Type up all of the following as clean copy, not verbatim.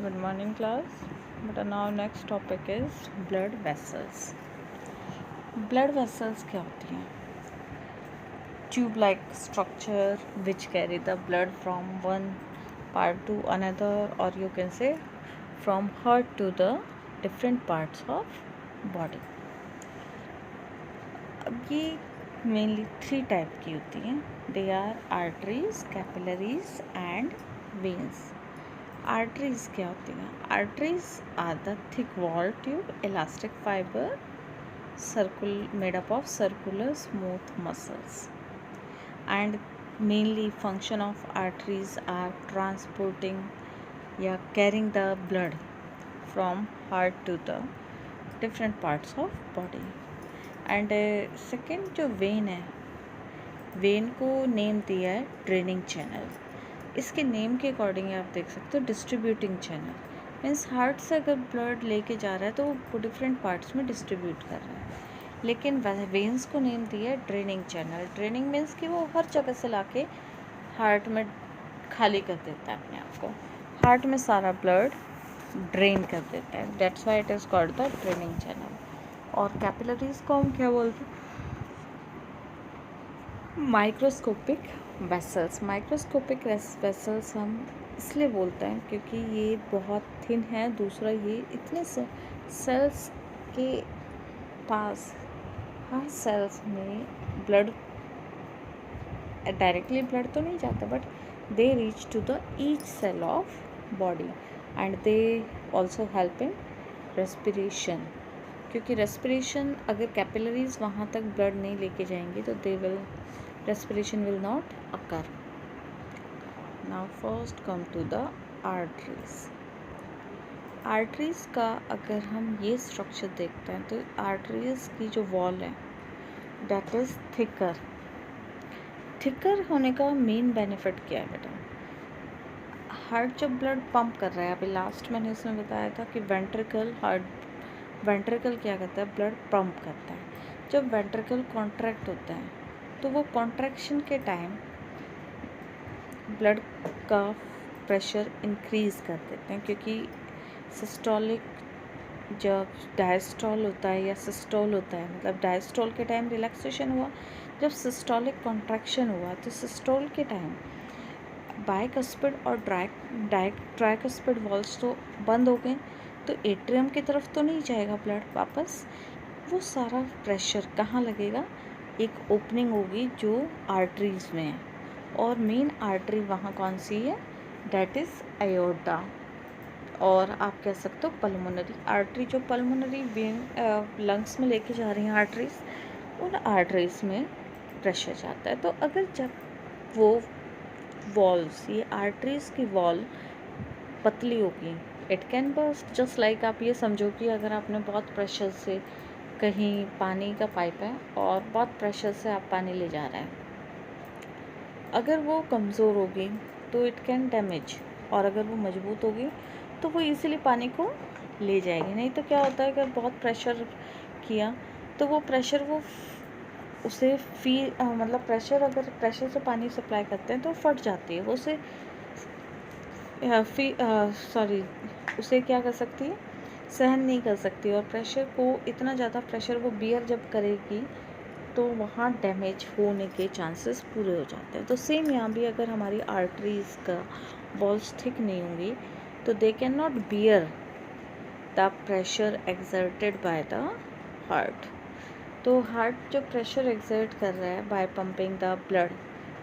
Good morning, class. But now next topic is blood vessels. Blood vessels क्या होती हैं? Tube-like structure which carry the blood from one part to another, or you can say from heart to the different parts of body. अब ये mainly 3 type की होती हैं. They are arteries, capillaries and veins. Arteries क्या होती हैं? Arteries are the thick wall tube elastic fibre made up of circular smooth muscles and mainly function of arteries are transporting या carrying the blood from heart to the different parts of body. And second जो vein है, vein को name दिया है draining channel. इसके name के according आप देख सकते हो डिस्ट्रीब्यूटिंग चैनल मीन्स हार्ट से अगर ब्लड लेके जा रहा है तो वो डिफरेंट पार्ट्स में डिस्ट्रीब्यूट कर रहा है. लेकिन वेन्स को नेम दिया है ड्रेनिंग चैनल. ड्रेनिंग मीन्स कि वो हर जगह से लाके हार्ट में खाली कर देता है अपने आप को. हार्ट में सारा ब्लड ड्रेन कर देता है. That's why it is called the draining channel. और कैपिलरीज को हम क्या बोलते हैं? Microscopic vessels. माइक्रोस्कोपिक वेसल्स हम इसलिए बोलते हैं क्योंकि ये बहुत थिन है. दूसरा ये इतने सेल्स के पास हर सेल्स में ब्लड डायरेक्टली ब्लड तो नहीं जाता but they reach to the each cell of body and they also help in respiration. क्योंकि रेस्पिरेशन अगर कैपिलरीज वहाँ तक ब्लड नहीं लेके जाएंगे तो respiration will not occur. Now first come to the arteries. Arteries का अगर हम ये स्ट्रक्चर देखते हैं तो arteries की जो वॉल है that is thicker. थिकर होने का मेन बेनिफिट क्या है बेटा? हार्ट जब ब्लड पंप कर रहा है, अभी लास्ट मैंने इसमें बताया था कि वेंट्रिकल क्या करता है? ब्लड पंप करता है. जब वेंट्रिकल कॉन्ट्रैक्ट होता है तो वो कॉन्ट्रैक्शन के टाइम ब्लड का प्रेशर इंक्रीज़ कर देते हैं. क्योंकि सिस्टोलिक जब डायस्टोल होता है या सिस्टोल होता है, मतलब डायस्टोल के टाइम रिलैक्सेशन हुआ, जब सिस्टोलिक कॉन्ट्रैक्शन हुआ तो सिस्टोल के टाइम बाइकस्पिड और ट्राइकस्पिड वॉल्स तो बंद हो गए, तो एट्रियम की तरफ तो नहीं जाएगा ब्लड वापस. वो सारा प्रेशर कहाँ लगेगा? एक ओपनिंग होगी जो आर्टरीज में है, और मेन आर्टरी वहाँ कौन सी है? That is aorta. और आप कह सकते हो पल्मोनरी आर्टरी. जो पल्मोनरी वेन लंग्स में लेके जा रही हैं आर्टरीज, उन आर्टरीज में प्रेशर जाता है. तो अगर जब वो वॉल्स, ये आर्टरीज की वॉल पतली होगी, it can burst. Just like आप ये समझो कि अगर आपने बहुत प्रेशर से कहीं पानी का पाइप है और बहुत प्रेशर से आप पानी ले जा रहे हैं, अगर वो कमज़ोर होगी तो इट कैन डैमेज, और अगर वो मजबूत होगी तो वो इजीली पानी को ले जाएगी. नहीं तो क्या होता है, अगर बहुत प्रेशर किया तो वो प्रेशर उसे मतलब प्रेशर, अगर प्रेशर से पानी सप्लाई करते हैं तो फट जाती है. वो उसे क्या कर सकती है? सहन नहीं कर सकती. और प्रेशर को इतना ज़्यादा प्रेशर वो बियर जब करेगी तो वहाँ डैमेज होने के चांसेस पूरे हो जाते हैं. तो सेम यहाँ भी अगर हमारी आर्टरीज का वॉल्स थिक नहीं होंगी तो they can not bear the pressure exerted by the heart. तो हार्ट जो प्रेशर एक्सर्ट कर रहा है by pumping the blood,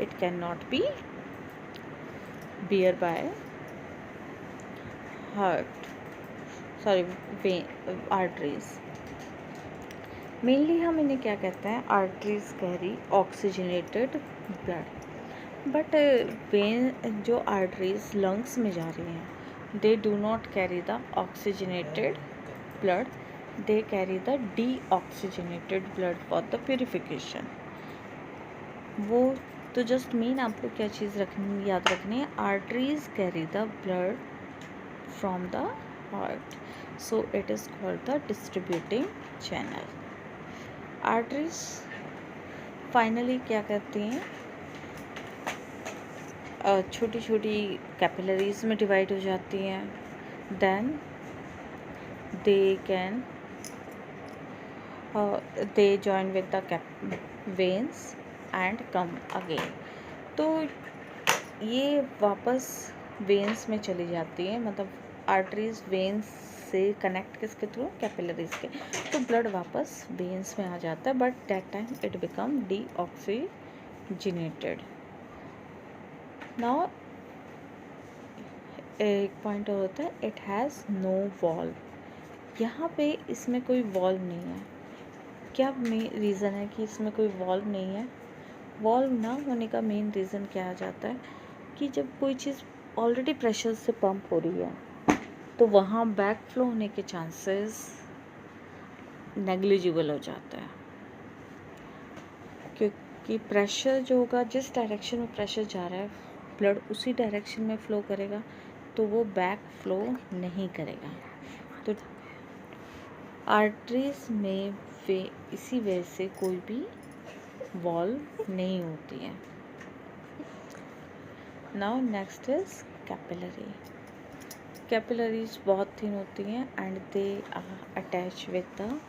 it can not be bear by arteries. Mainly हम इन्हें क्या कहते हैं? Arteries carry oxygenated blood. But when जो आर्टरीज लंग्स में जा रही हैं, they do not carry the oxygenated blood, they carry the deoxygenated blood for the purification. वो तो जस्ट मेन आपको क्या चीज़ याद रखनी है? Arteries carry the blood from the heart, so it is called the distributing channel. Arteries finally क्या करती हैं? छोटी छोटी कैपिलरीज में डिवाइड हो जाती हैं. then they can they join with the veins and come again. तो ये वापस वेन्स में चली जाती है, मतलब आर्टरीज वेन्स से कनेक्ट किसके थ्रू, कैपिलरीज के। तो ब्लड वापस वेन्स में आ जाता है, but that time it become deoxygenated. Now एक पॉइंट और होता है, इट हैज़ नो वॉल्व। यहाँ पे इसमें कोई वॉल्व नहीं है। क्या रीज़न है कि इसमें कोई वॉल्व नहीं है? वॉल्व ना होने का मेन रीज़न क्या आ जाता है कि जब कोई चीज़ ऑलरेडी प्रेशर से पंप हो रही है तो वहाँ बैक फ्लो होने के चांसेस नेग्लिजिबल हो जाता है, क्योंकि प्रेशर जो होगा, जिस डायरेक्शन में प्रेशर जा रहा है ब्लड उसी डायरेक्शन में फ़्लो करेगा, तो वो बैक फ्लो नहीं करेगा। तो आर्टरीज में इसी वजह से कोई भी वॉल्व नहीं होती है। Now next is capillary. Capillaries बहुत थिन होती हैं and they are attach with the,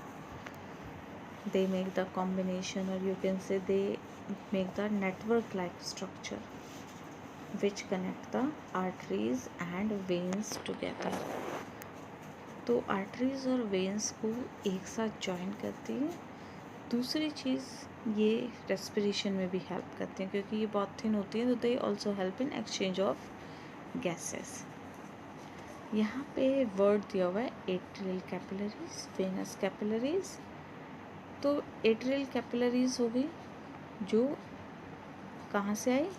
they make the combination, or you can say they make the network like structure which connect the arteries and veins together। तो arteries और veins को एक साथ join करती है। दूसरी चीज़, ये रेस्पिरेशन में भी हेल्प करती हैं, क्योंकि ये बहुत थिन होती है, तो दे also help in exchange of gases. यहाँ पे वर्ड दिया हुआ है एट्रियल कैपिलरीज, वेनस कैपिलरीज। तो एट्रियल कैपिलरीज हो गई जो कहाँ से आई,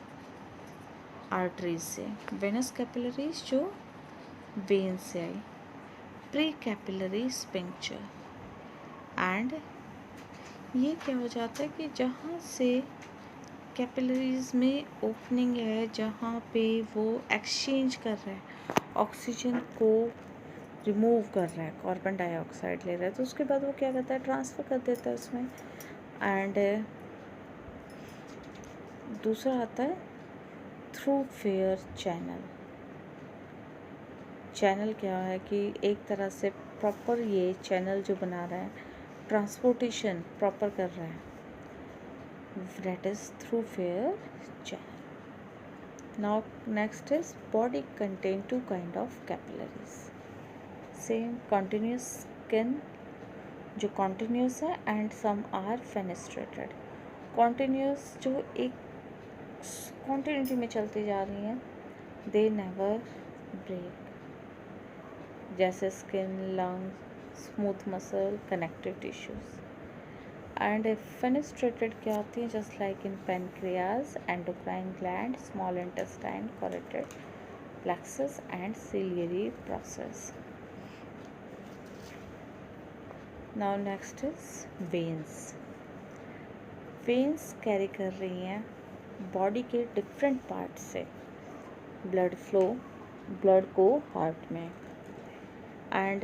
आर्टरीज से। वेनस कैपिलरीज जो वेन से आई। प्री कैपिलरी स्पिंक्चर, एंड ये क्या हो जाता है कि जहाँ से कैपिलरीज में ओपनिंग है, जहाँ पे वो एक्सचेंज कर रहा है, ऑक्सीजन को रिमूव कर रहा है, कार्बन डाइऑक्साइड ले रहा है, तो उसके बाद वो क्या करता है, ट्रांसफ़र कर देता है उसमें। एंड दूसरा आता है थ्रू फेयर चैनल। चैनल क्या है कि एक तरह से प्रॉपर ये चैनल जो बना रहा है, ट्रांसपोर्टेशन प्रॉपर कर रहा है, that is through fair channel. Now next is body contain two kind of capillaries. Same continuous skin जो कॉन्टिन्यूस है, and some are fenestrated. Continuous जो एक कॉन्टिन्यूटी में चलती जा रही हैं, दे नेवर ब्रेक, जैसे skin, lungs, smooth muscle, connective tissues. And fenestrated क्या होती हैं, just like in pancreas, endocrine gland, small intestine, carotid plexus and ciliary process. Now next is veins. Veins carry कर रही हैं बॉडी के different part से blood flow, blood को heart में, and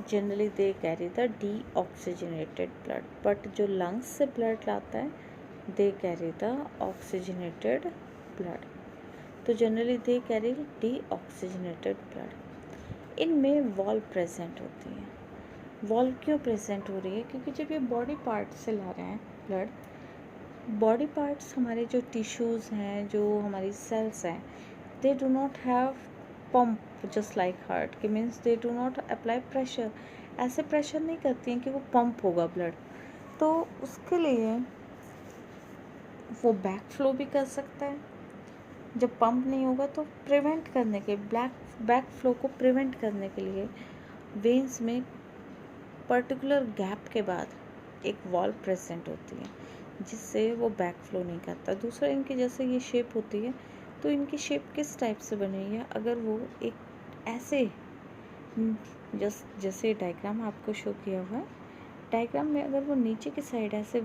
generally they carry the deoxygenated blood. But जो lungs से blood लाता है, they carry the oxygenated blood. तो generally they carry deoxygenated blood. इनमें वॉल्व प्रेजेंट होती है। वॉल्व क्यों प्रेजेंट हो रही है, क्योंकि जब ये बॉडी पार्ट से ला रहे हैं ब्लड, बॉडी पार्ट्स हमारे जो टिश्यूज़ हैं, जो हमारी सेल्स हैं, they do not have pump just like heart, कि means they do not apply pressure. ऐसे प्रेशर नहीं करती हैं कि वो पंप होगा ब्लड। तो उसके लिए वो बैक फ्लो भी कर सकता है। जब पंप नहीं होगा तो प्रिवेंट करने के, बैक फ्लो को प्रिवेंट करने के लिए वेन्स में पर्टिकुलर गैप के बाद एक वॉल्व प्रेजेंट होती है, जिससे वो बैक फ्लो नहीं करता। दूसरा, इनकी जैसे ये शेप होती है, तो इनकी शेप किस टाइप से बनी हुई है, अगर वो एक ऐसे जैसे डायग्राम आपको शो किया हुआ है, डायग्राम में अगर वो नीचे की साइड ऐसे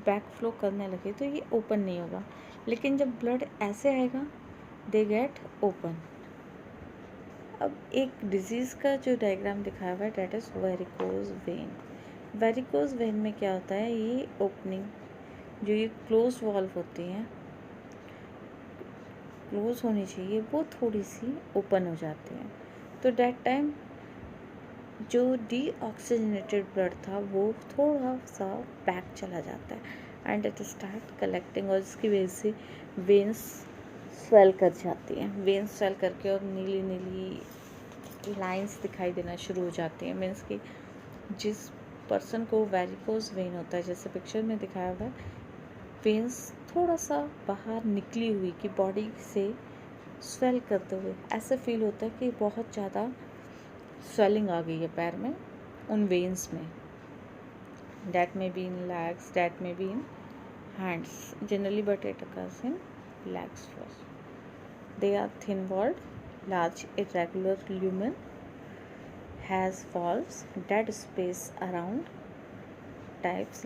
बैक फ्लो करने लगे तो ये ओपन नहीं होगा, लेकिन जब ब्लड ऐसे आएगा, दे गेट ओपन। अब एक डिजीज़ का जो डायग्राम दिखाया हुआ है, that is varicose vein. Varicose vein में क्या होता है, ये ओपनिंग जो ये क्लोज वॉल्व होती हैं, क्लोज होनी चाहिए, वो थोड़ी सी ओपन हो जाती हैं। तो डेट टाइम जो डीऑक्सीजनेटेड ब्लड था वो थोड़ा सा बैक चला जाता है एंड इट स्टार्ट कलेक्टिंग, और इसकी वजह से वेन्स स्वेल कर जाती हैं। वेन्स स्वेल करके और नीली नीली लाइंस दिखाई देना शुरू हो जाती हैं। मीन्स कि जिस पर्सन को वेरिकोज वेन होता है, जैसे पिक्चर में दिखाया हुआ है, वेन्स थोड़ा सा बाहर निकली हुई कि बॉडी से स्वेल करते हुए ऐसे फील होता है कि बहुत ज़्यादा स्वेलिंग आ गई है पैर में, उन वेन्स में। That may be in legs, that may be in hands generally, but it occurs in legs first. They are thin walled, large irregular lumen, has valves, dead space around, types